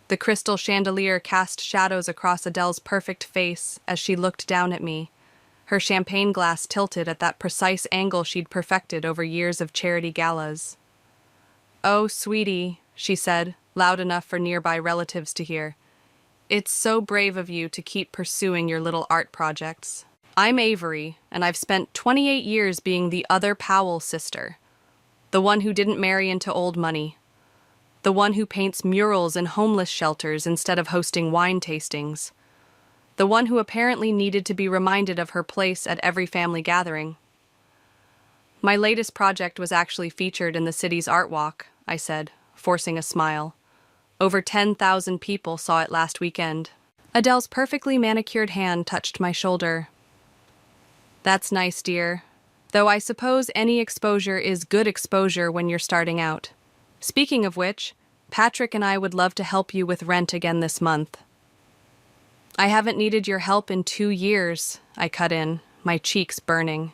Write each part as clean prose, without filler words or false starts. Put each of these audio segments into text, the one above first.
The crystal chandelier cast shadows across Adele's perfect face as she looked down at me, her champagne glass tilted at that precise angle she'd perfected over years of charity galas. "Oh, sweetie," she said, loud enough for nearby relatives to hear. "It's so brave of you to keep pursuing your little art projects. I'm Avery, and I've spent 28 years being the other Powell sister, the one who didn't marry into old money, the one who paints murals in homeless shelters instead of hosting wine tastings, the one who apparently needed to be reminded of her place at every family gathering." "My latest project was actually featured in the city's art walk," I said, forcing a smile. "Over 10,000 people saw it last weekend." Adele's perfectly manicured hand touched my shoulder. "That's nice, dear. Though I suppose any exposure is good exposure when you're starting out. Speaking of which, Patrick and I would love to help you with rent again this month." "I haven't needed your help in 2 years," I cut in, my cheeks burning.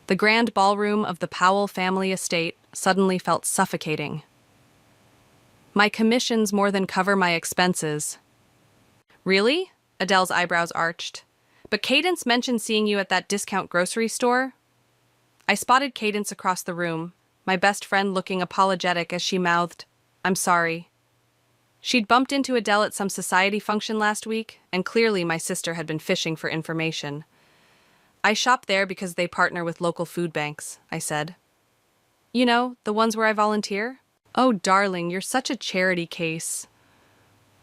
The grand ballroom of the Powell family estate suddenly felt suffocating. "My commissions more than cover my expenses." "Really?" Adele's eyebrows arched. "But Cadence mentioned seeing you at that discount grocery store." I spotted Cadence across the room, my best friend looking apologetic as she mouthed, "I'm sorry." She'd bumped into Adele at some society function last week, and clearly my sister had been fishing for information. "I shop there because they partner with local food banks," I said. "You know, the ones where I volunteer?" "Oh, darling, you're such a charity case."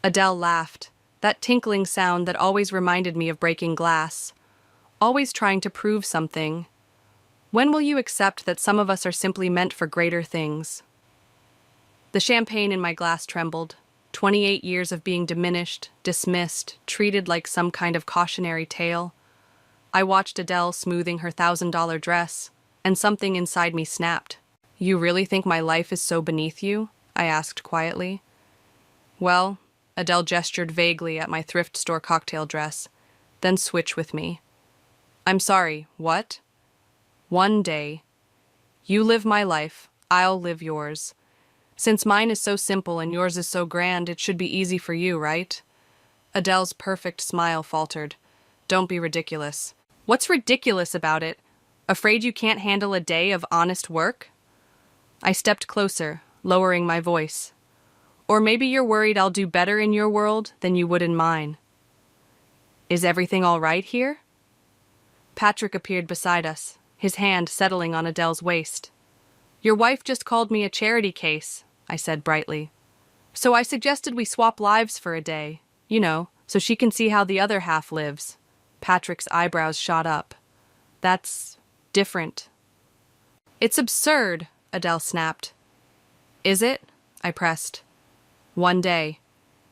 Adele laughed, that tinkling sound that always reminded me of breaking glass. Always trying to prove something. When will you accept that some of us are simply meant for greater things? The champagne in my glass trembled. 28 years of being diminished, dismissed, treated like some kind of cautionary tale. I watched Adele smoothing her $1,000 dress, and something inside me snapped. "You really think my life is so beneath you?" I asked quietly. "Well," Adele gestured vaguely at my thrift store cocktail dress, then switch with me. "I'm sorry, what?" "One day. You live my life, I'll live yours. Since mine is so simple and yours is so grand, it should be easy for you, right?" Adele's perfect smile faltered. "Don't be ridiculous." "What's ridiculous about it? Afraid you can't handle a day of honest work?" I stepped closer, lowering my voice. "Or maybe you're worried I'll do better in your world than you would in mine." "Is everything all right here?" Patrick appeared beside us, his hand settling on Adele's waist. "Your wife just called me a charity case," I said brightly. "So I suggested we swap lives for a day, you know, so she can see how the other half lives." Patrick's eyebrows shot up. "That's different." "It's absurd," Adele snapped. "Is it?" I pressed. "One day.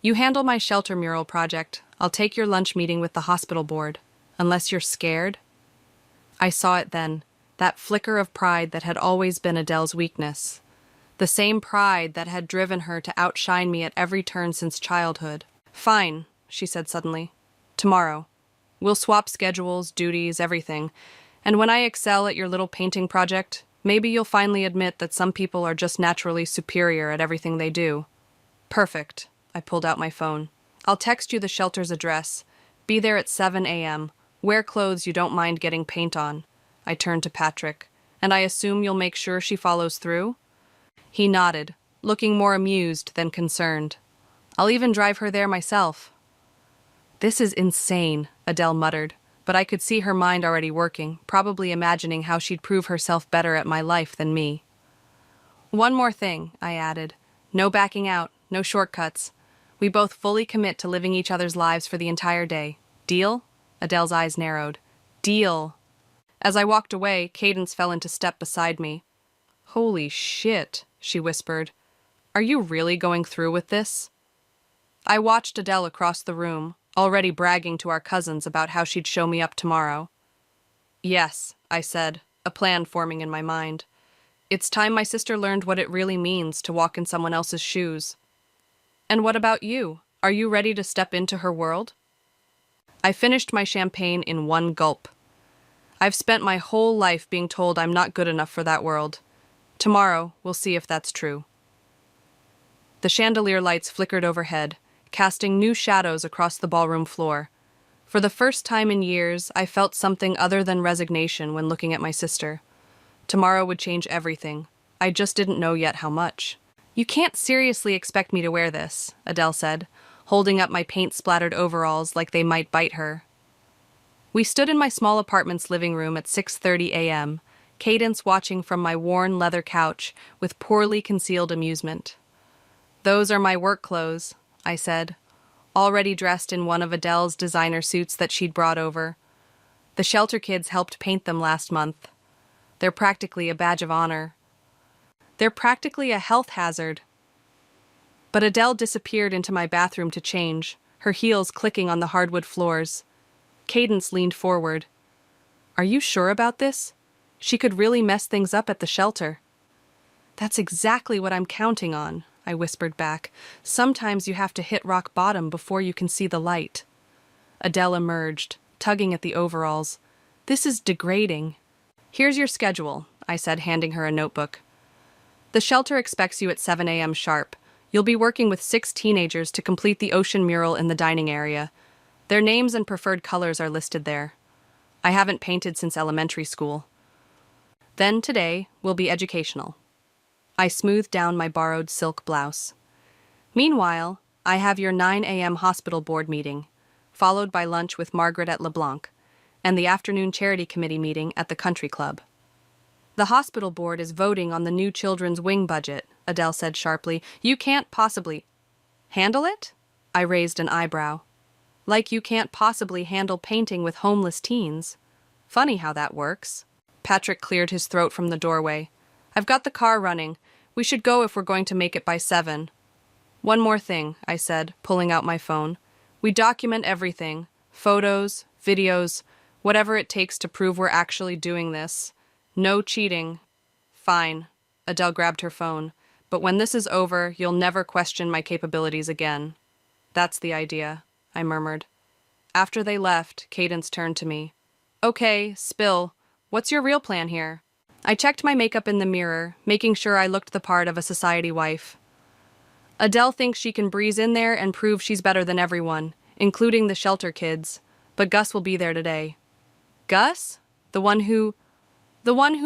You handle my shelter mural project. I'll take your lunch meeting with the hospital board. Unless you're scared." I saw it then, that flicker of pride that had always been Adele's weakness. The same pride that had driven her to outshine me at every turn since childhood. "Fine," she said suddenly. "Tomorrow. We'll swap schedules, duties, everything. And when I excel at your little painting project, maybe you'll finally admit that some people are just naturally superior at everything they do." "Perfect." I pulled out my phone. "I'll text you the shelter's address. Be there at 7 a.m. Wear clothes you don't mind getting paint on." I turned to Patrick. "And I assume you'll make sure she follows through?" He nodded, looking more amused than concerned. "I'll even drive her there myself." "This is insane," Adele muttered, but I could see her mind already working, probably imagining how she'd prove herself better at my life than me. "One more thing," I added. "No backing out, no shortcuts. We both fully commit to living each other's lives for the entire day. Deal?" Adele's eyes narrowed. "Deal." As I walked away, Cadence fell into step beside me. "Holy shit," she whispered. "Are you really going through with this?" I watched Adele across the room, already bragging to our cousins about how she'd show me up tomorrow. "Yes," I said, a plan forming in my mind. "It's time my sister learned what it really means to walk in someone else's shoes." "And what about you? Are you ready to step into her world?" I finished my champagne in one gulp. I've spent my whole life being told I'm not good enough for that world. Tomorrow, we'll see if that's true. The chandelier lights flickered overhead, casting new shadows across the ballroom floor. For the first time in years, I felt something other than resignation when looking at my sister. Tomorrow would change everything. I just didn't know yet how much. "You can't seriously expect me to wear this," Adele said, holding up my paint-splattered overalls like they might bite her. We stood in my small apartment's living room at 6:30 a.m., Cadence watching from my worn leather couch with poorly concealed amusement. "Those are my work clothes," I said, already dressed in one of Adele's designer suits that she'd brought over. "The shelter kids helped paint them last month. They're practically a badge of honor. They're practically a health hazard." But Adele disappeared into my bathroom to change, her heels clicking on the hardwood floors. Cadence leaned forward. "Are you sure about this? She could really mess things up at the shelter." "That's exactly what I'm counting on," I whispered back. "Sometimes you have to hit rock bottom before you can see the light." Adele emerged, tugging at the overalls. "This is degrading." "Here's your schedule," I said, handing her a notebook. "The shelter expects you at 7 a.m. sharp. You'll be working with 6 teenagers to complete the ocean mural in the dining area. Their names and preferred colors are listed there. I haven't painted since elementary school. Then today will be educational." I smoothed down my borrowed silk blouse. "Meanwhile, I have your 9 a.m. hospital board meeting, followed by lunch with Margaret at LeBlanc, and the afternoon charity committee meeting at the country club." "The hospital board is voting on the new children's wing budget," Adele said sharply. "You can't possibly—" "Handle it?" I raised an eyebrow. "Like you can't possibly handle painting with homeless teens. Funny how that works." Patrick cleared his throat from the doorway. "I've got the car running. We should go if we're going to make it by 7. "One more thing," I said, pulling out my phone. "We document everything. Photos, videos, whatever it takes to prove we're actually doing this. No cheating." "Fine." Adele grabbed her phone. "But when this is over, you'll never question my capabilities again." "That's the idea," I murmured. After they left, Cadence turned to me. "Okay, spill. What's your real plan here?" I checked my makeup in the mirror, making sure I looked the part of a society wife. "Adele thinks she can breeze in there and prove she's better than everyone, including the shelter kids. But Gus will be there today." "Gus? The one who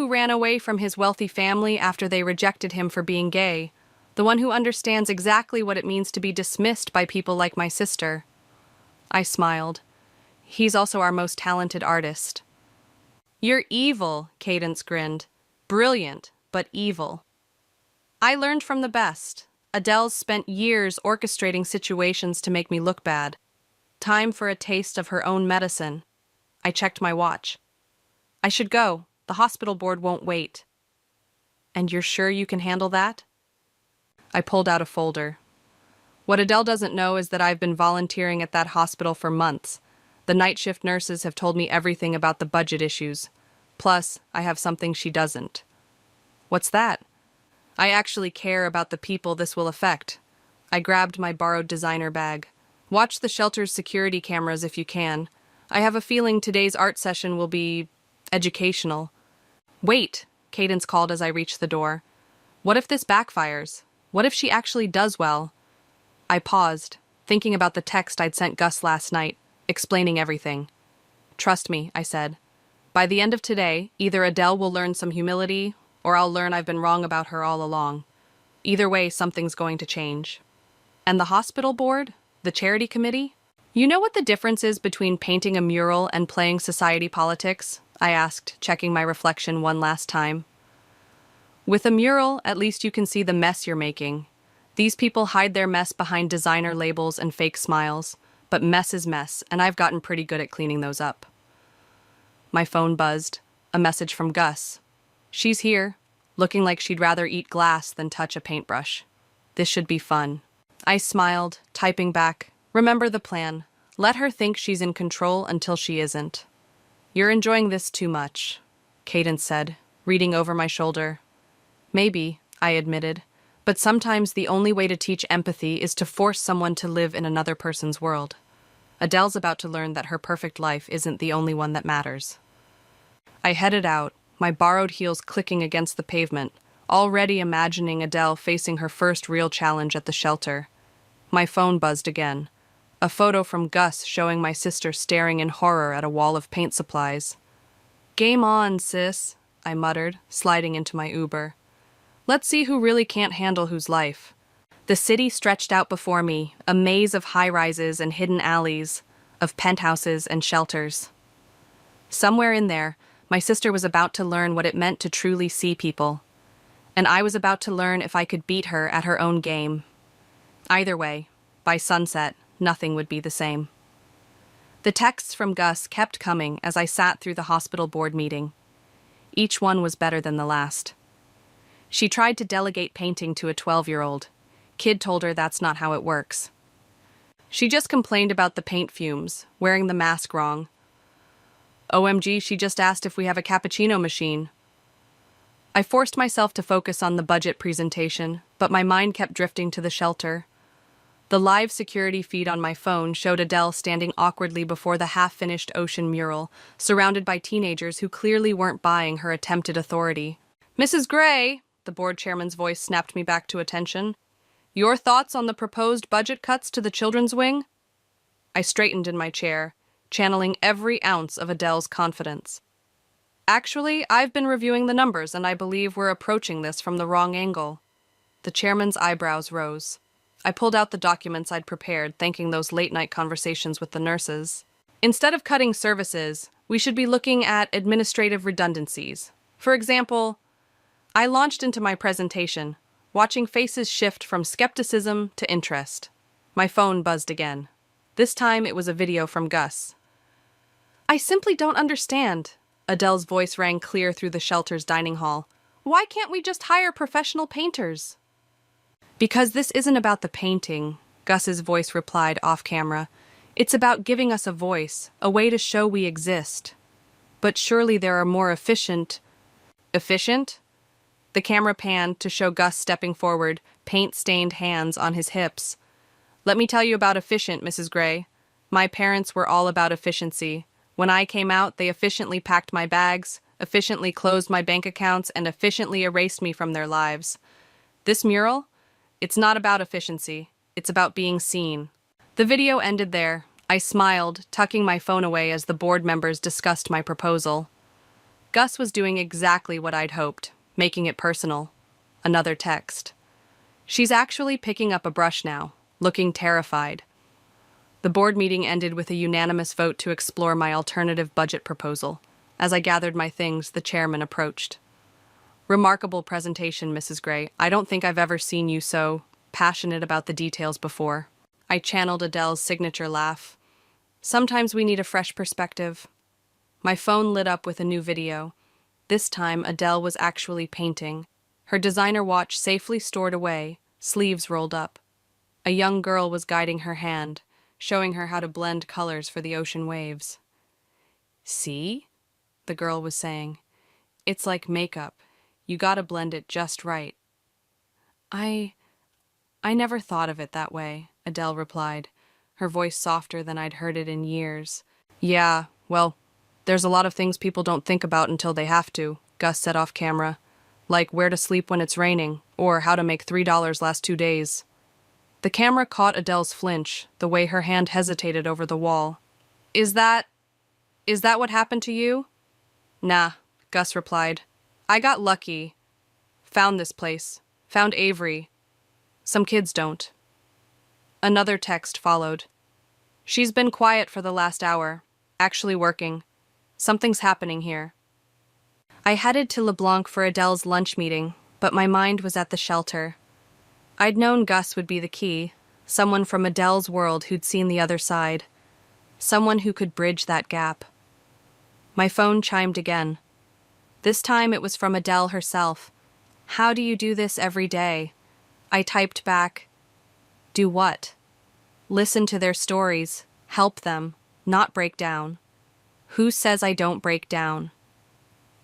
ran away from his wealthy family after they rejected him for being gay. The one who understands exactly what it means to be dismissed by people like my sister." I smiled. "He's also our most talented artist." "You're evil," Cadence grinned. "Brilliant, but evil." "I learned from the best. Adele's spent years orchestrating situations to make me look bad. Time for a taste of her own medicine." I checked my watch. "I should go. The hospital board won't wait." "And you're sure you can handle that?" I pulled out a folder. "What Adele doesn't know is that I've been volunteering at that hospital for months. The night shift nurses have told me everything about the budget issues. Plus, I have something she doesn't." "What's that?" "I actually care about the people this will affect." I grabbed my borrowed designer bag. "Watch the shelter's security cameras if you can. I have a feeling today's art session will be educational." "Wait," Cadence called as I reached the door. "What if this backfires? What if she actually does well?" I paused, thinking about the text I'd sent Gus last night, explaining everything. "Trust me," I said. "By the end of today, either Adele will learn some humility, or I'll learn I've been wrong about her all along. Either way, something's going to change." "And the hospital board? The charity committee?" "You know what the difference is between painting a mural and playing society politics?" I asked, checking my reflection one last time. "With a mural, at least you can see the mess you're making. These people hide their mess behind designer labels and fake smiles, but mess is mess, and I've gotten pretty good at cleaning those up." My phone buzzed. A message from Gus. "She's here, looking like she'd rather eat glass than touch a paintbrush. This should be fun." I smiled, typing back, "Remember the plan. Let her think she's in control until she isn't." "You're enjoying this too much," Cadence said, reading over my shoulder. "Maybe," I admitted, "but sometimes the only way to teach empathy is to force someone to live in another person's world. Adele's about to learn that her perfect life isn't the only one that matters." I headed out, my borrowed heels clicking against the pavement, already imagining Adele facing her first real challenge at the shelter. My phone buzzed again. A photo from Gus showing my sister staring in horror at a wall of paint supplies. "Game on, sis," I muttered, sliding into my Uber. Let's see who really can't handle whose life. The city stretched out before me, a maze of high-rises and hidden alleys, of penthouses and shelters. Somewhere in there, my sister was about to learn what it meant to truly see people. And I was about to learn if I could beat her at her own game. Either way, by sunset, nothing would be the same. The texts from Gus kept coming as I sat through the hospital board meeting. Each one was better than the last. She tried to delegate painting to a 12-year-old. Kid told her that's not how it works. She just complained about the paint fumes, wearing the mask wrong. OMG, she just asked if we have a cappuccino machine. I forced myself to focus on the budget presentation, but my mind kept drifting to the shelter. The live security feed on my phone showed Adele standing awkwardly before the half-finished ocean mural, surrounded by teenagers who clearly weren't buying her attempted authority. "Mrs. Gray," the board chairman's voice snapped me back to attention. "Your thoughts on the proposed budget cuts to the children's wing?" I straightened in my chair, channeling every ounce of Adele's confidence. "Actually, I've been reviewing the numbers and I believe we're approaching this from the wrong angle." The chairman's eyebrows rose. I pulled out the documents I'd prepared, thanking those late-night conversations with the nurses. "Instead of cutting services, we should be looking at administrative redundancies. For example," I launched into my presentation, watching faces shift from skepticism to interest. My phone buzzed again. This time it was a video from Gus. "I simply don't understand." Adele's voice rang clear through the shelter's dining hall. "Why can't we just hire professional painters?" "Because this isn't about the painting," Gus's voice replied off-camera. "It's about giving us a voice, a way to show we exist. But surely there are more efficient..." "Efficient?" The camera panned to show Gus stepping forward, paint-stained hands on his hips. "Let me tell you about efficient, Mrs. Gray. My parents were all about efficiency. When I came out, they efficiently packed my bags, efficiently closed my bank accounts, and efficiently erased me from their lives. This mural? It's not about efficiency. It's about being seen." The video ended there. I smiled, tucking my phone away as the board members discussed my proposal. Gus was doing exactly what I'd hoped, making it personal. Another text. "She's actually picking up a brush now, looking terrified." The board meeting ended with a unanimous vote to explore my alternative budget proposal. As I gathered my things, the chairman approached. "Remarkable presentation, Mrs. Gray. I don't think I've ever seen you so passionate about the details before." I channeled Adele's signature laugh. "Sometimes we need a fresh perspective." My phone lit up with a new video. This time, Adele was actually painting. Her designer watch safely stored away, sleeves rolled up. A young girl was guiding her hand, showing her how to blend colors for the ocean waves. "See?" the girl was saying. "It's like makeup. You gotta blend it just right." I never thought of it that way," Adele replied, her voice softer than I'd heard it in years. "Yeah, well, there's a lot of things people don't think about until they have to," Gus said off camera. "Like where to sleep when it's raining, or how to make $3 last 2 days. The camera caught Adele's flinch, the way her hand hesitated over the wall. Is that what happened to you?" "Nah," Gus replied. "I got lucky. Found this place. Found Avery. Some kids don't." Another text followed. "She's been quiet for the last hour. Actually working. Something's happening here." I headed to LeBlanc for Adele's lunch meeting, but my mind was at the shelter. I'd known Gus would be the key, someone from Adele's world who'd seen the other side. Someone who could bridge that gap. My phone chimed again. This time it was from Adele herself. "How do you do this every day?" I typed back, "Do what?" "Listen to their stories, help them, not break down." "Who says I don't break down?"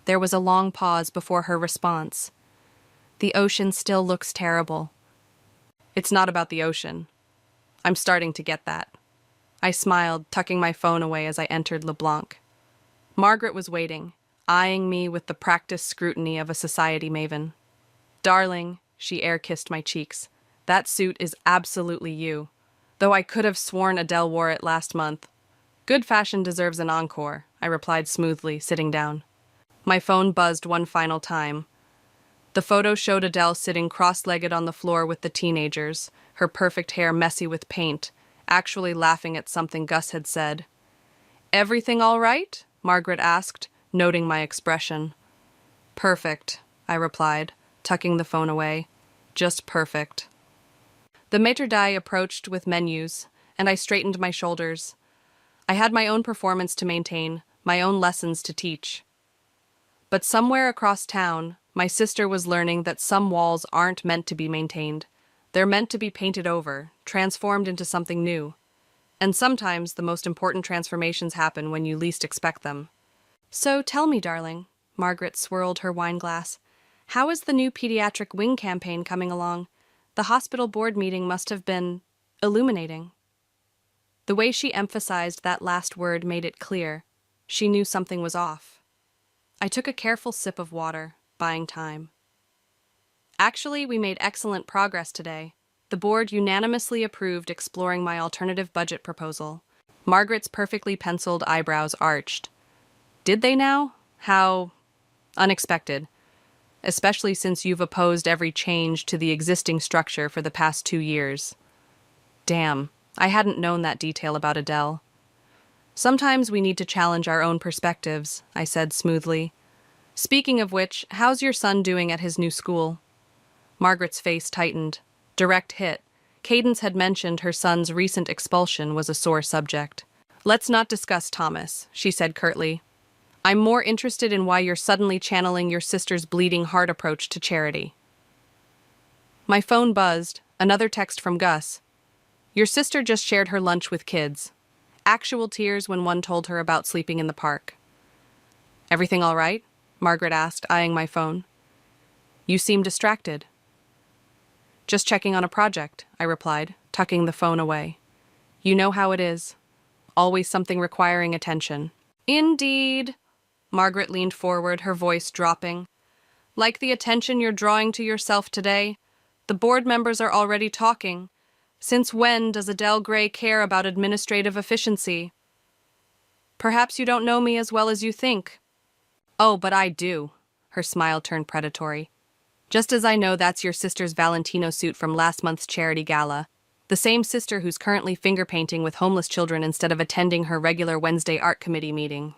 There was a long pause before her response. "The ocean still looks terrible." "It's not about the ocean. I'm starting to get that." I smiled, tucking my phone away as I entered LeBlanc. Margaret was waiting, eyeing me with the practiced scrutiny of a society maven. Darling, she air-kissed my cheeks. That suit is absolutely you. Though I could have sworn Adele wore it last month. Good fashion deserves an encore, I replied smoothly, sitting down. My phone buzzed one final time. The photo showed Adele sitting cross-legged on the floor with the teenagers, her perfect hair messy with paint, actually laughing at something Gus had said. "Everything all right?" Margaret asked, noting my expression. "Perfect," I replied, tucking the phone away. "Just perfect." The maître d' approached with menus, and I straightened my shoulders. I had my own performance to maintain, my own lessons to teach. But somewhere across town, my sister was learning that some walls aren't meant to be maintained. They're meant to be painted over, transformed into something new. And sometimes the most important transformations happen when you least expect them. "So tell me, darling," Margaret swirled her wine glass, "how is the new pediatric wing campaign coming along? The hospital board meeting must have been illuminating." The way she emphasized that last word made it clear. She knew something was off. I took a careful sip of water, buying time. "Actually, we made excellent progress today. The board unanimously approved exploring my alternative budget proposal." Margaret's perfectly penciled eyebrows arched. "Did they now? How unexpected. Especially since you've opposed every change to the existing structure for the past 2 years. Damn, I hadn't known that detail about Adele. Sometimes we need to challenge our own perspectives, I said smoothly. Speaking of which, how's your son doing at his new school? Margaret's face tightened. Direct hit. Cadence had mentioned her son's recent expulsion was a sore subject. "Let's not discuss Thomas," she said curtly. "I'm more interested in why you're suddenly channeling your sister's bleeding heart approach to charity." My phone buzzed, another text from Gus. "Your sister just shared her lunch with kids. Actual tears when one told her about sleeping in the park." "Everything all right?" Margaret asked, eyeing my phone. "You seem distracted." "Just checking on a project," I replied, tucking the phone away. "You know how it is. Always something requiring attention." "Indeed." Margaret leaned forward, her voice dropping. "Like the attention you're drawing to yourself today, the board members are already talking. Since when does Adele Gray care about administrative efficiency?" "Perhaps you don't know me as well as you think." "Oh, but I do." Her smile turned predatory. "Just as I know that's your sister's Valentino suit from last month's charity gala. The same sister who's currently finger painting with homeless children instead of attending her regular Wednesday art committee meeting."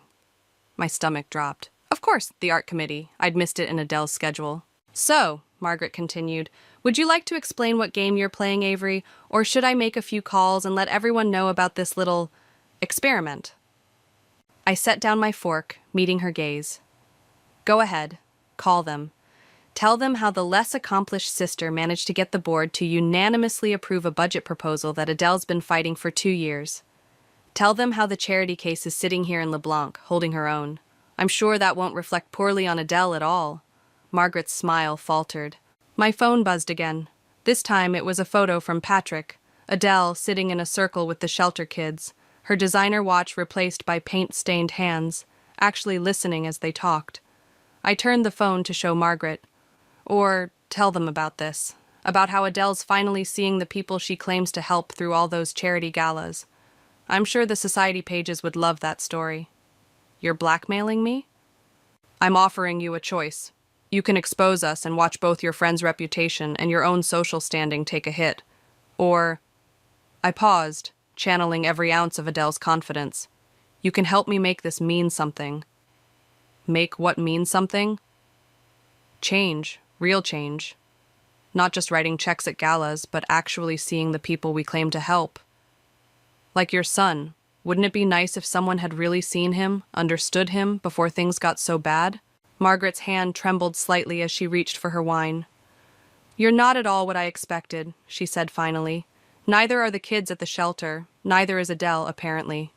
My stomach dropped. Of course, the art committee. I'd missed it in Adele's schedule. "So," Margaret continued, "would you like to explain what game you're playing, Avery, or should I make a few calls and let everyone know about this little experiment?" I set down my fork, meeting her gaze. "Go ahead. Call them. Tell them how the less accomplished sister managed to get the board to unanimously approve a budget proposal that Adele's been fighting for 2 years. Tell them how the charity case is sitting here in LeBlanc, holding her own. I'm sure that won't reflect poorly on Adele at all." Margaret's smile faltered. My phone buzzed again. This time it was a photo from Patrick, Adele sitting in a circle with the shelter kids, her designer watch replaced by paint-stained hands, actually listening as they talked. I turned the phone to show Margaret. Or tell them about this, about how Adele's finally seeing the people she claims to help through all those charity galas. I'm sure the society pages would love that story. "You're blackmailing me?" "I'm offering you a choice. You can expose us and watch both your friend's reputation and your own social standing take a hit. Or," I paused, channeling every ounce of Adele's confidence, "you can help me make this mean something." "Make what mean something?" "Change, real change. Not just writing checks at galas, but actually seeing the people we claim to help. Like your son, wouldn't it be nice if someone had really seen him, understood him, before things got so bad?" Margaret's hand trembled slightly as she reached for her wine. "You're not at all what I expected," she said finally. "Neither are the kids at the shelter, neither is Adele, apparently."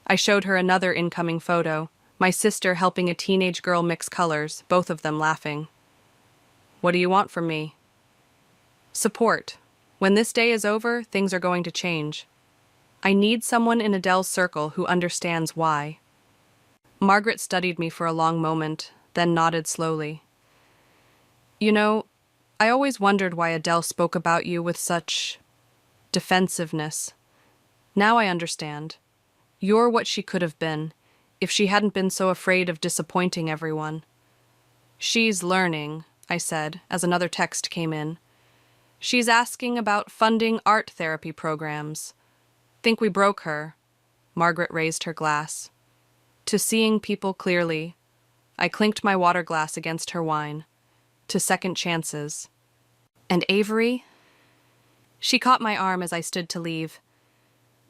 I showed her another incoming photo, my sister helping a teenage girl mix colors, both of them laughing. "What do you want from me?" "Support. When this day is over, things are going to change. I need someone in Adele's circle who understands why." Margaret studied me for a long moment, then nodded slowly. "You know, I always wondered why Adele spoke about you with such defensiveness. Now I understand. You're what she could have been, if she hadn't been so afraid of disappointing everyone. She's learning, I said, as another text came in. She's asking about funding art therapy programs. Think we broke her. Margaret raised her glass. To seeing people clearly. I clinked my water glass against her wine. To second chances. And Avery? She caught my arm as I stood to leave.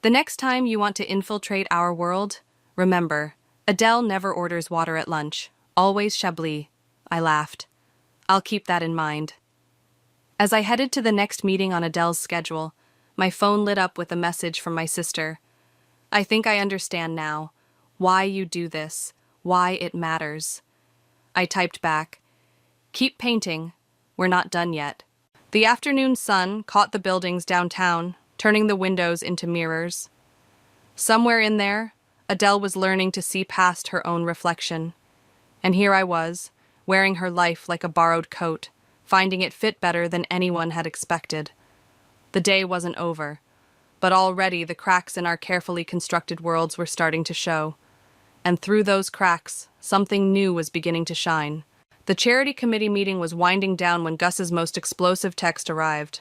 The next time you want to infiltrate our world, remember, Adele never orders water at lunch. Always Chablis. I laughed. I'll keep that in mind. As I headed to the next meeting on Adele's schedule, my phone lit up with a message from my sister. I think I understand now. Why you do this. Why it matters. I typed back. Keep painting. We're not done yet. The afternoon sun caught the buildings downtown, turning the windows into mirrors. Somewhere in there, Adele was learning to see past her own reflection. And here I was, wearing her life like a borrowed coat, finding it fit better than anyone had expected. The day wasn't over, but already the cracks in our carefully constructed worlds were starting to show. And through those cracks, something new was beginning to shine. The charity committee meeting was winding down when Gus's most explosive text arrived.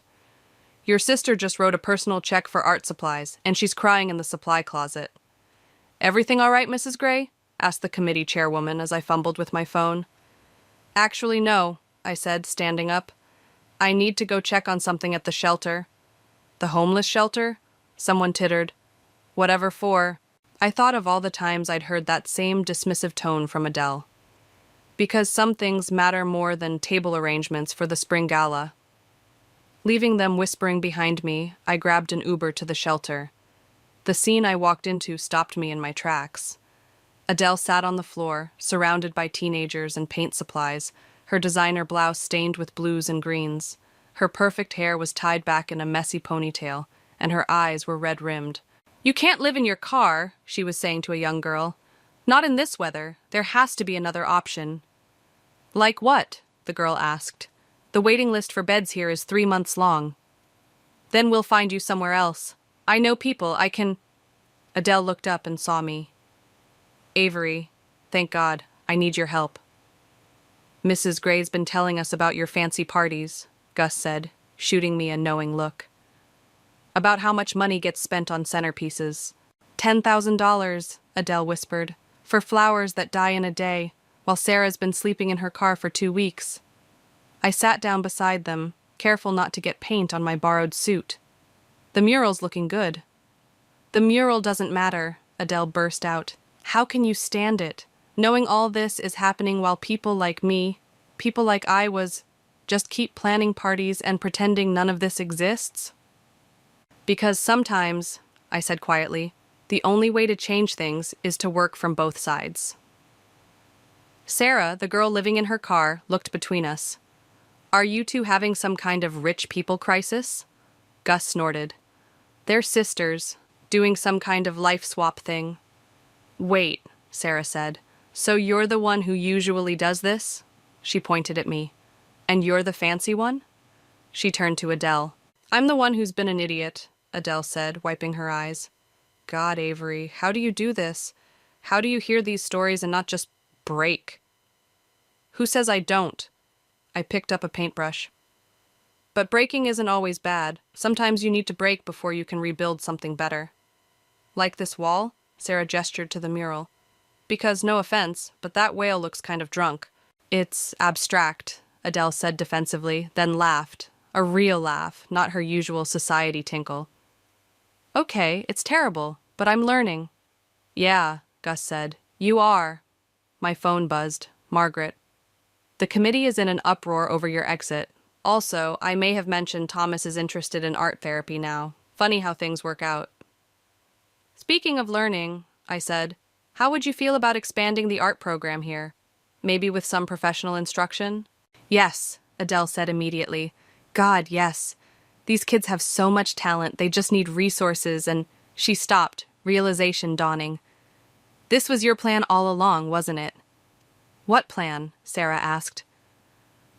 Your sister just wrote a personal check for art supplies, and she's crying in the supply closet. Everything all right, Mrs. Gray? Asked the committee chairwoman as I fumbled with my phone. Actually, no, I said, standing up. I need to go check on something at the shelter. The homeless shelter? Someone tittered. Whatever for. I thought of all the times I'd heard that same dismissive tone from Adele. Because some things matter more than table arrangements for the spring gala. Leaving them whispering behind me, I grabbed an Uber to the shelter. The scene I walked into stopped me in my tracks. Adele sat on the floor, surrounded by teenagers and paint supplies, her designer blouse stained with blues and greens. Her perfect hair was tied back in a messy ponytail, and her eyes were red-rimmed. You can't live in your car, she was saying to a young girl. Not in this weather. There has to be another option. Like what? The girl asked. The waiting list for beds here is 3 months long. Then we'll find you somewhere else. I know people, I can... Adele looked up and saw me. Avery, thank God, I need your help. Mrs. Gray's been telling us about your fancy parties, Gus said, shooting me a knowing look. About how much money gets spent on centerpieces. $10,000, Adele whispered, for flowers that die in a day, while Sarah's been sleeping in her car for 2 weeks. I sat down beside them, careful not to get paint on my borrowed suit. The mural's looking good. The mural doesn't matter, Adele burst out. How can you stand it, knowing all this is happening while people like me, people like I was, just keep planning parties and pretending none of this exists? Because sometimes, I said quietly, the only way to change things is to work from both sides. Sarah, the girl living in her car, looked between us. Are you two having some kind of rich people crisis? Gus snorted. They're sisters, doing some kind of life swap thing. Wait, Sarah said. So you're the one who usually does this? She pointed at me. And you're the fancy one? She turned to Adele. I'm the one who's been an idiot, Adele said, wiping her eyes. God, Avery, how do you do this? How do you hear these stories and not just break? Who says I don't? I picked up a paintbrush. But breaking isn't always bad. Sometimes you need to break before you can rebuild something better. Like this wall? Sarah gestured to the mural. Because, no offense, but that whale looks kind of drunk. It's abstract, Adele said defensively, then laughed. A real laugh, not her usual society tinkle. Okay, it's terrible, but I'm learning. Yeah, Gus said. You are. My phone buzzed. Margaret. The committee is in an uproar over your exit. Also, I may have mentioned Thomas is interested in art therapy now. Funny how things work out. Speaking of learning, I said, how would you feel about expanding the art program here? Maybe with some professional instruction? Yes, Adele said immediately. God, yes. These kids have so much talent, they just need resources and... She stopped, realization dawning. This was your plan all along, wasn't it? What plan? Sarah asked.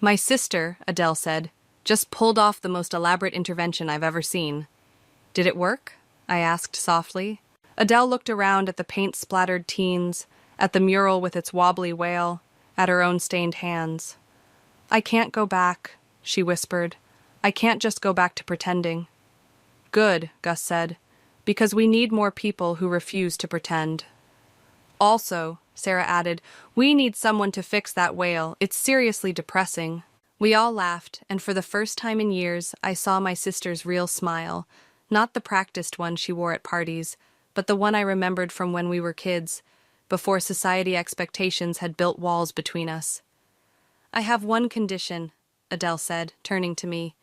My sister, Adele said. Just pulled off the most elaborate intervention I've ever seen. Did it work? I asked softly. Adele looked around at the paint-splattered teens, at the mural with its wobbly whale, at her own stained hands. I can't go back, she whispered. I can't just go back to pretending. Good, Gus said, because we need more people who refuse to pretend. Also, Sarah added, we need someone to fix that whale. It's seriously depressing. We all laughed, and for the first time in years, I saw my sister's real smile, not the practiced one she wore at parties, but the one I remembered from when we were kids, before society expectations had built walls between us. I have one condition, Adele said, turning to me.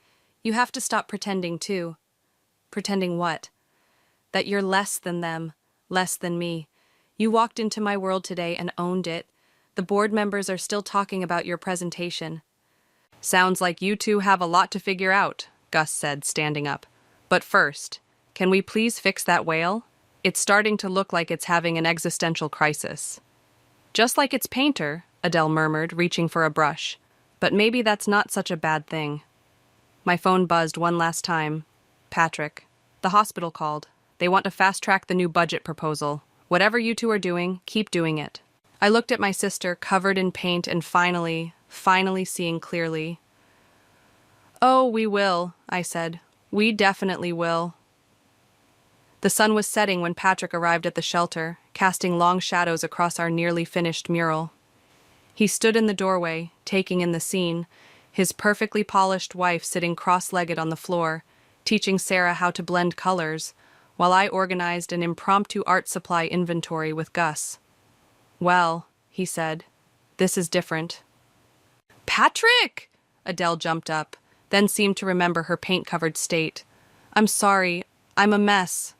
You have to stop pretending, too. Pretending what? That you're less than them, less than me. You walked into my world today and owned it. The board members are still talking about your presentation. Sounds like you two have a lot to figure out, Gus said, standing up. But first, can we please fix that whale? It's starting to look like it's having an existential crisis. Just like its painter, Adele murmured, reaching for a brush. But maybe that's not such a bad thing. My phone buzzed one last time. Patrick. The hospital called. They want to fast-track the new budget proposal. Whatever you two are doing, keep doing it. I looked at my sister, covered in paint, and finally seeing clearly. Oh, we will, I said. We definitely will. The sun was setting when Patrick arrived at the shelter, casting long shadows across our nearly finished mural. He stood in the doorway, taking in the scene, his perfectly polished wife sitting cross-legged on the floor, teaching Sarah how to blend colors, while I organized an impromptu art supply inventory with Gus. Well, he said, this is different. Patrick! Adele jumped up, then seemed to remember her paint-covered state. I'm sorry, I'm a mess.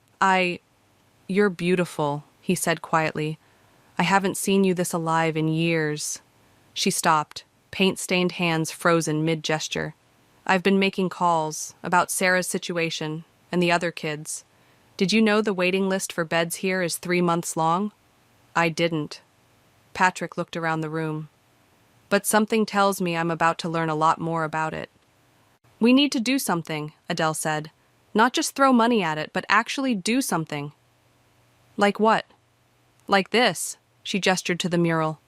You're beautiful, he said quietly. I haven't seen you this alive in years. She stopped, paint-stained hands frozen mid-gesture. I've been making calls about Sarah's situation and the other kids. Did you know the waiting list for beds here is 3 months long? I didn't. Patrick looked around the room. But something tells me I'm about to learn a lot more about it. We need to do something, Adele said. Not just throw money at it, but actually do something. Like what? Like this, she gestured to the mural.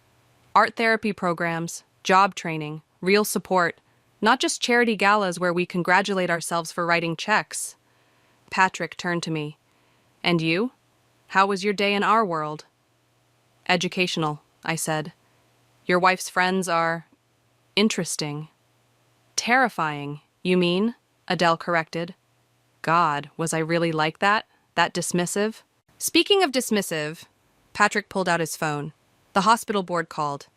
Art therapy programs, job training, real support, not just charity galas where we congratulate ourselves for writing checks. Patrick turned to me. And you? How was your day in our world? Educational, I said. Your wife's friends are interesting. Terrifying, you mean? Adele corrected. God, was I really like that? That dismissive? Speaking of dismissive, Patrick pulled out his phone. The hospital board called.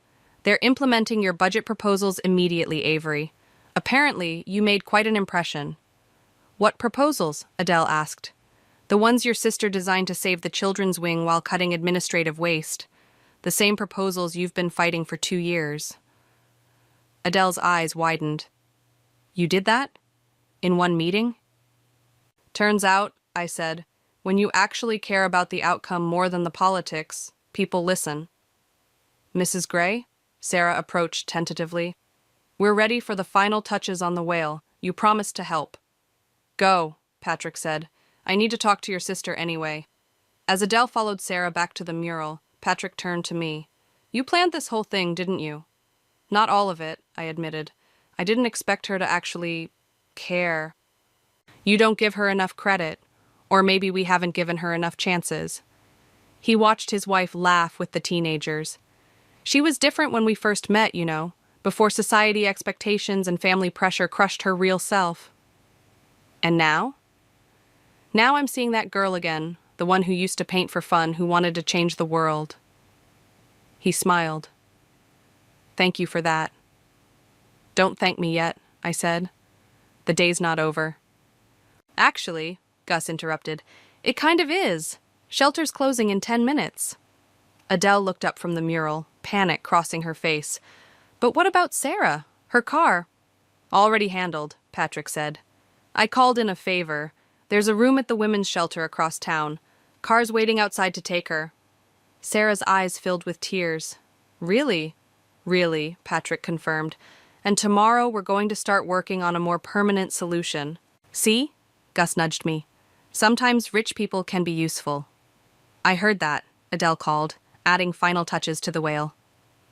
They're implementing your budget proposals immediately, Avery. Apparently, you made quite an impression. What proposals? Adele asked. The ones your sister designed to save the children's wing while cutting administrative waste. The same proposals you've been fighting for 2 years. Adele's eyes widened. You did that? In one meeting? Turns out, I said, when you actually care about the outcome more than the politics, people listen. Mrs. Gray? Sarah approached tentatively. We're ready for the final touches on the whale. You promised to help. Go, Patrick said. I need to talk to your sister anyway. As Adele followed Sarah back to the mural, Patrick turned to me. You planned this whole thing, didn't you? Not all of it, I admitted. I didn't expect her to actually care. You don't give her enough credit, or maybe we haven't given her enough chances. He watched his wife laugh with the teenagers. She was different when we first met, you know, before society expectations and family pressure crushed her real self. And now? Now I'm seeing that girl again, the one who used to paint for fun, who wanted to change the world. He smiled. Thank you for that. Don't thank me yet, I said. The day's not over. Actually, Gus interrupted, it kind of is. Shelter's closing in 10 minutes. Adele looked up from the mural, panic crossing her face. But what about Sarah? Her car? Already handled, Patrick said. I called in a favor. There's a room at the women's shelter across town. Cars waiting outside to take her. Sarah's eyes filled with tears. Really? Really, Patrick confirmed. And tomorrow we're going to start working on a more permanent solution. See? Gus nudged me. Sometimes rich people can be useful. I heard that, Adele called, adding final touches to the wail.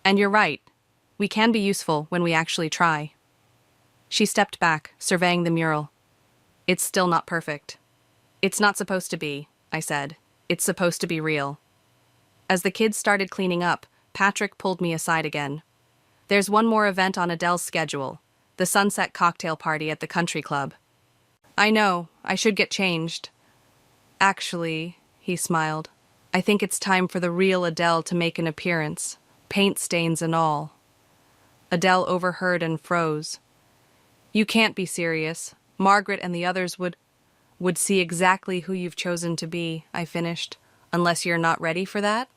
And you're right. We can be useful when we actually try. She stepped back, surveying the mural. It's still not perfect. It's not supposed to be, I said. It's supposed to be real. As the kids started cleaning up, Patrick pulled me aside again. There's one more event on Adele's schedule, the sunset cocktail party at the country club. I know, I should get changed. Actually, he smiled, I think it's time for the real Adele to make an appearance, paint stains and all. Adele overheard and froze. You can't be serious. Margaret and the others would see exactly who you've chosen to be, I finished, unless you're not ready for that.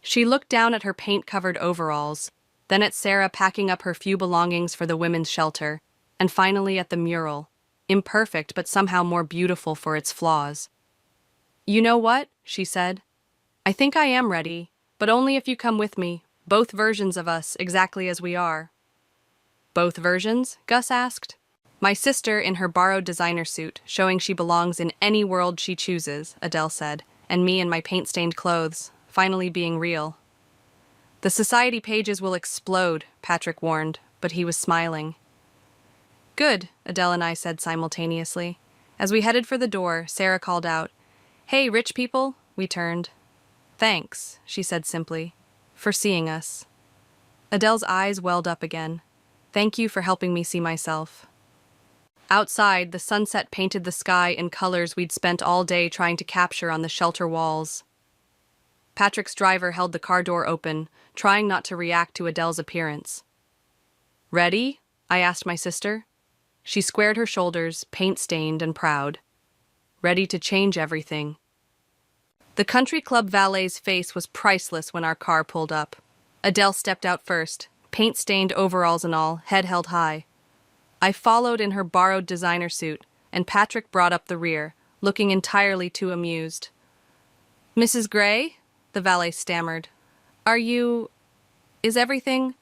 She looked down at her paint-covered overalls, then at Sarah packing up her few belongings for the women's shelter, and finally at the mural, imperfect but somehow more beautiful for its flaws. You know what? She said. I think I am ready, but only if you come with me, both versions of us exactly as we are. Both versions? Gus asked. My sister in her borrowed designer suit, showing she belongs in any world she chooses, Adele said, and me in my paint-stained clothes, finally being real. The society pages will explode, Patrick warned, but he was smiling. Good, Adele and I said simultaneously. As we headed for the door, Sarah called out, Hey, rich people, we turned. Thanks, she said simply, for seeing us. Adele's eyes welled up again. Thank you for helping me see myself. Outside, the sunset painted the sky in colors we'd spent all day trying to capture on the shelter walls. Patrick's driver held the car door open, trying not to react to Adele's appearance. Ready? I asked my sister. She squared her shoulders, paint-stained and proud. Ready to change everything. The country club valet's face was priceless when our car pulled up. Adele stepped out first, paint-stained overalls and all, head held high. I followed in her borrowed designer suit, and Patrick brought up the rear, looking entirely too amused. Mrs. Gray? The valet stammered. Is everything?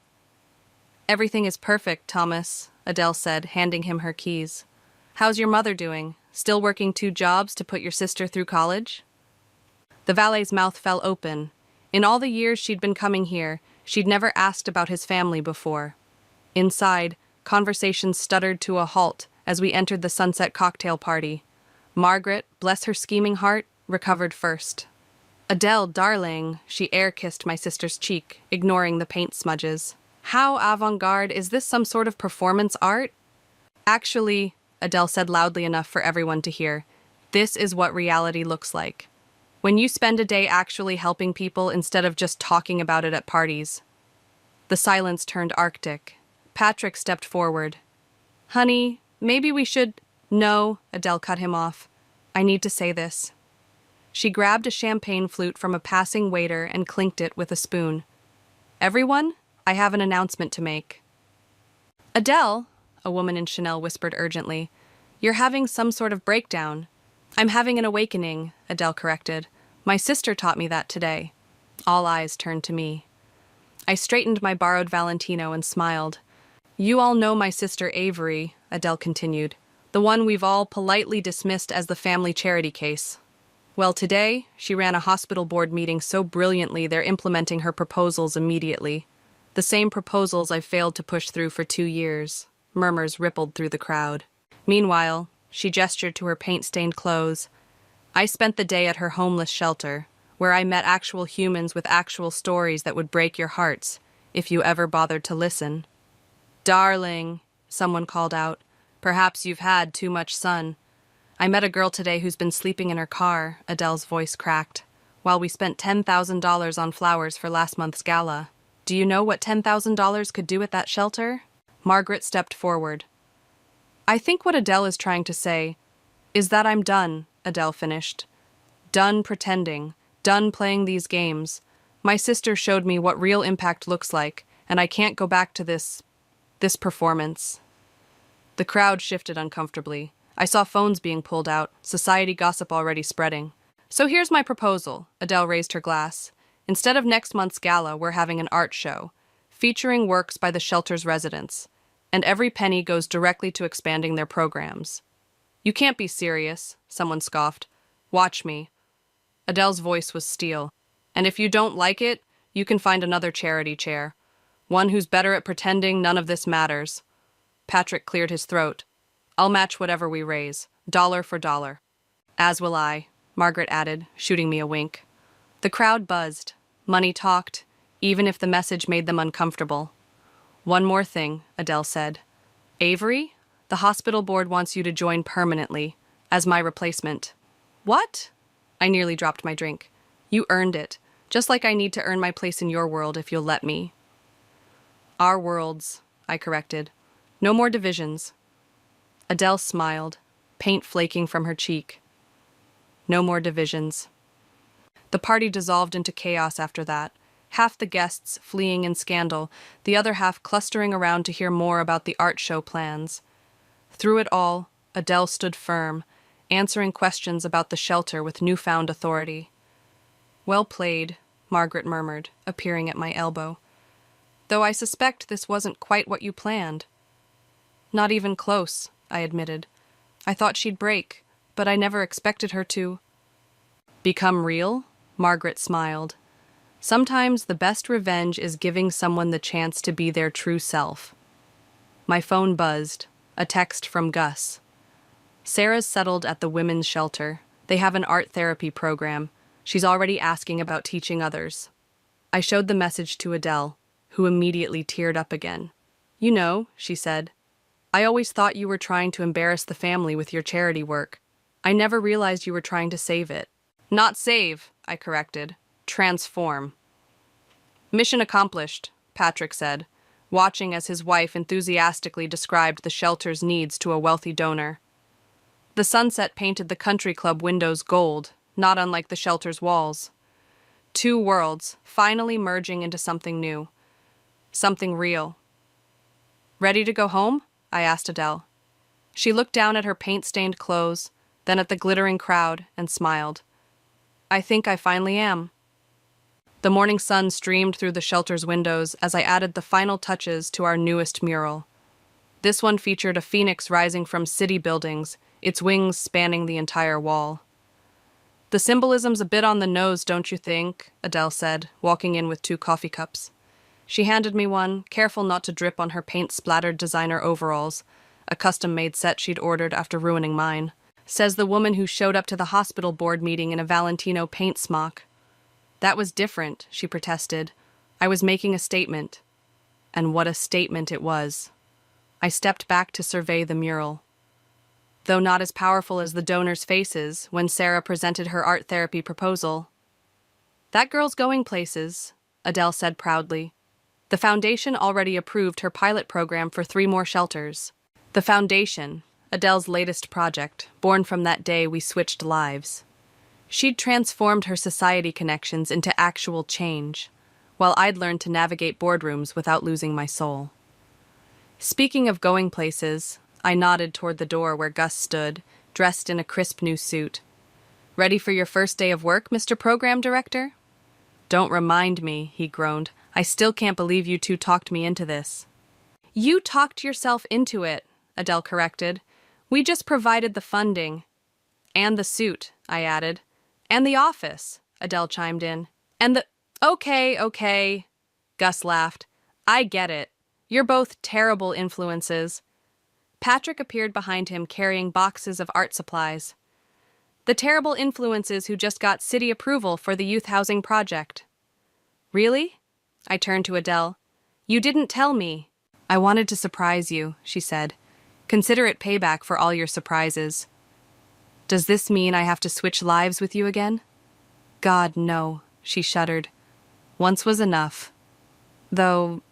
Everything is perfect, Thomas, Adele said, handing him her keys. How's your mother doing? Still working 2 jobs to put your sister through college? The valet's mouth fell open. In all the years she'd been coming here, she'd never asked about his family before. Inside, conversation stuttered to a halt as we entered the sunset cocktail party. Margaret, bless her scheming heart, recovered first. Adele, darling, she air-kissed my sister's cheek, ignoring the paint smudges. How avant-garde, is this some sort of performance art? Actually, Adele said loudly enough for everyone to hear, this is what reality looks like. When you spend a day actually helping people instead of just talking about it at parties. The silence turned arctic. Patrick stepped forward. Honey, maybe we should... No, Adele cut him off. I need to say this. She grabbed a champagne flute from a passing waiter and clinked it with a spoon. Everyone, I have an announcement to make. Adele, a woman in Chanel whispered urgently, you're having some sort of breakdown. I'm having an awakening, Adele corrected. My sister taught me that today. All eyes turned to me. I straightened my borrowed Valentino and smiled. You all know my sister Avery, Adele continued, the one we've all politely dismissed as the family charity case. Well, today, she ran a hospital board meeting so brilliantly they're implementing her proposals immediately. The same proposals I've failed to push through for 2 years. Murmurs rippled through the crowd. Meanwhile, she gestured to her paint-stained clothes. I spent the day at her homeless shelter, where I met actual humans with actual stories that would break your hearts, if you ever bothered to listen. Darling, someone called out, perhaps you've had too much sun. I met a girl today who's been sleeping in her car, Adele's voice cracked, while we spent $10,000 on flowers for last month's gala. Do you know what $10,000 could do at that shelter? Margaret stepped forward. I think what Adele is trying to say is that I'm done, Adele finished. Done pretending, done playing these games. My sister showed me what real impact looks like, and I can't go back to this performance. The crowd shifted uncomfortably. I saw phones being pulled out, society gossip already spreading. So here's my proposal, Adele raised her glass. Instead of next month's gala, we're having an art show, featuring works by the shelter's residents. and every penny goes directly to expanding their programs. You can't be serious, someone scoffed. Watch me. Adele's voice was steel. And if you don't like it, you can find another charity chair. One who's better at pretending none of this matters. Patrick cleared his throat. I'll match whatever we raise, dollar for dollar. As will I, Margaret added, shooting me a wink. The crowd buzzed. Money talked, even if the message made them uncomfortable. One more thing, Adele said. Avery, the hospital board wants you to join permanently, as my replacement. What? I nearly dropped my drink. You earned it, just like I need to earn my place in your world if you'll let me. Our worlds, I corrected. No more divisions. Adele smiled, paint flaking from her cheek. No more divisions. The party dissolved into chaos after that, half the guests fleeing in scandal, the other half clustering around to hear more about the art show plans. Through it all, Adele stood firm, answering questions about the shelter with newfound authority. Well played, Margaret murmured, appearing at my elbow. Though I suspect this wasn't quite what you planned. Not even close, I admitted. I thought she'd break, but I never expected her to. Become real? Margaret smiled. Sometimes the best revenge is giving someone the chance to be their true self. My phone buzzed, a text from Gus. Sarah's settled at the women's shelter. They have an art therapy program. She's already asking about teaching others. I showed the message to Adele, who immediately teared up again. You know, she said, I always thought you were trying to embarrass the family with your charity work. I never realized you were trying to save it. Not save, I corrected. Transform. Mission accomplished, Patrick said, watching as his wife enthusiastically described the shelter's needs to a wealthy donor. The sunset painted the country club windows gold, not unlike the shelter's walls. Two worlds, finally merging into something new. Something real. Ready to go home? I asked Adele. She looked down at her paint-stained clothes, then at the glittering crowd, and smiled. I think I finally am. The morning sun streamed through the shelter's windows as I added the final touches to our newest mural. This one featured a phoenix rising from city buildings, its wings spanning the entire wall. The symbolism's a bit on the nose, don't you think? Adele said, walking in with 2 coffee cups. She handed me one, careful not to drip on her paint-splattered designer overalls, a custom-made set she'd ordered after ruining mine. Says the woman who showed up to the hospital board meeting in a Valentino paint smock. That was different, she protested. I was making a statement. And what a statement it was. I stepped back to survey the mural. Though not as powerful as the donors' faces when Sarah presented her art therapy proposal. That girl's going places, Adele said proudly. The foundation already approved her pilot program for 3 more shelters. The foundation, Adele's latest project, born from that day we switched lives. She'd transformed her society connections into actual change, while I'd learned to navigate boardrooms without losing my soul. Speaking of going places, I nodded toward the door where Gus stood, dressed in a crisp new suit. Ready for your first day of work, Mr. Program Director? Don't remind me, he groaned. I still can't believe you 2 talked me into this. You talked yourself into it, Adele corrected. We just provided the funding. And the suit, I added. And the office, Adele chimed in. And the... Okay, Gus laughed. I get it. You're both terrible influences. Patrick appeared behind him carrying boxes of art supplies. The terrible influences who just got city approval for the youth housing project. Really? I turned to Adele. You didn't tell me. I wanted to surprise you, she said. Consider it payback for all your surprises. Does this mean I have to switch lives with you again? God, no, she shuddered. Once was enough. Though,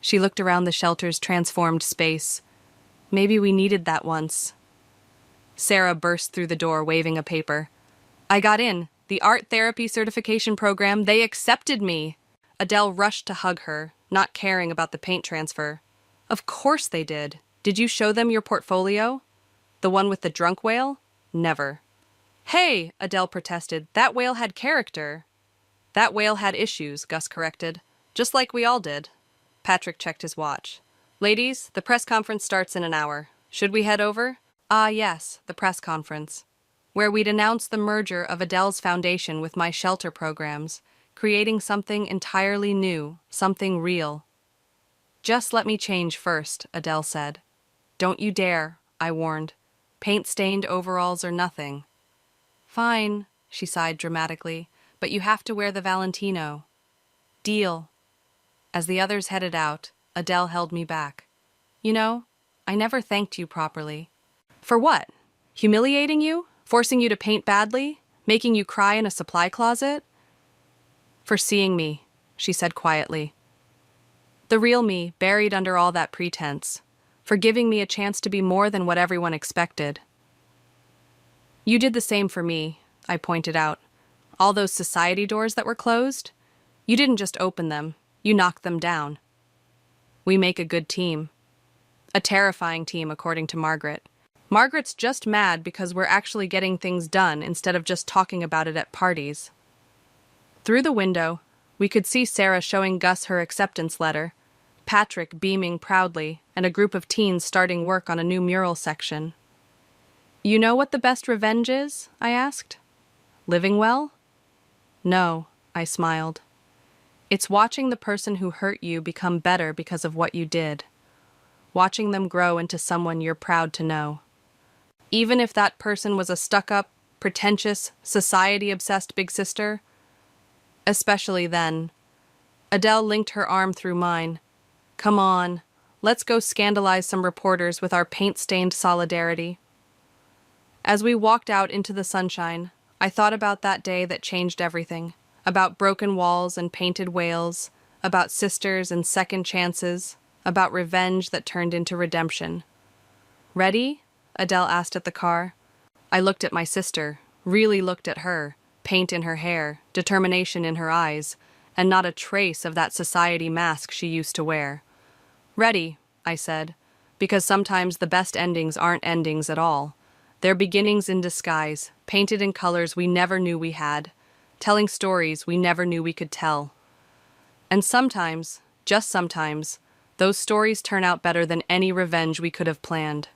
she looked around the shelter's transformed space. Maybe we needed that once. Sarah burst through the door, waving a paper. I got in. The art therapy certification program, they accepted me. Adele rushed to hug her, not caring about the paint transfer. Of course they did. Did you show them your portfolio? The one with the drunk whale? Never. Hey, Adele protested. That whale had character. That whale had issues, Gus corrected. Just like we all did. Patrick checked his watch. Ladies, the press conference starts in an hour. Should we head over? Ah, yes, the press conference, where we'd announce the merger of Adele's foundation with my shelter programs, creating something entirely new, something real. Just let me change first, Adele said. Don't you dare, I warned. Paint-stained overalls or nothing. Fine, she sighed dramatically, but you have to wear the Valentino. Deal. As the others headed out, Adele held me back. You know, I never thanked you properly. For what? Humiliating you? Forcing you to paint badly? Making you cry in a supply closet? For seeing me, she said quietly. The real me, buried under all that pretense. For giving me a chance to be more than what everyone expected. You did the same for me, I pointed out. All those society doors that were closed? You didn't just open them, you knocked them down. We make a good team. A terrifying team, according to Margaret. Margaret's just mad because we're actually getting things done instead of just talking about it at parties. Through the window, we could see Sarah showing Gus her acceptance letter, Patrick beaming proudly, and a group of teens starting work on a new mural section. You know what the best revenge is? I asked. Living well? No, I smiled. It's watching the person who hurt you become better because of what you did. Watching them grow into someone you're proud to know. Even if that person was a stuck-up, pretentious, society-obsessed big sister. Especially then. Adele linked her arm through mine. Come on, let's go scandalize some reporters with our paint-stained solidarity. As we walked out into the sunshine, I thought about that day that changed everything. About broken walls and painted whales, about sisters and second chances, about revenge that turned into redemption. Ready? Adele asked at the car. I looked at my sister, really looked at her, paint in her hair, determination in her eyes, and not a trace of that society mask she used to wear. Ready, I said, because sometimes the best endings aren't endings at all. They're beginnings in disguise, painted in colors we never knew we had, telling stories we never knew we could tell. And sometimes, just sometimes, those stories turn out better than any revenge we could have planned.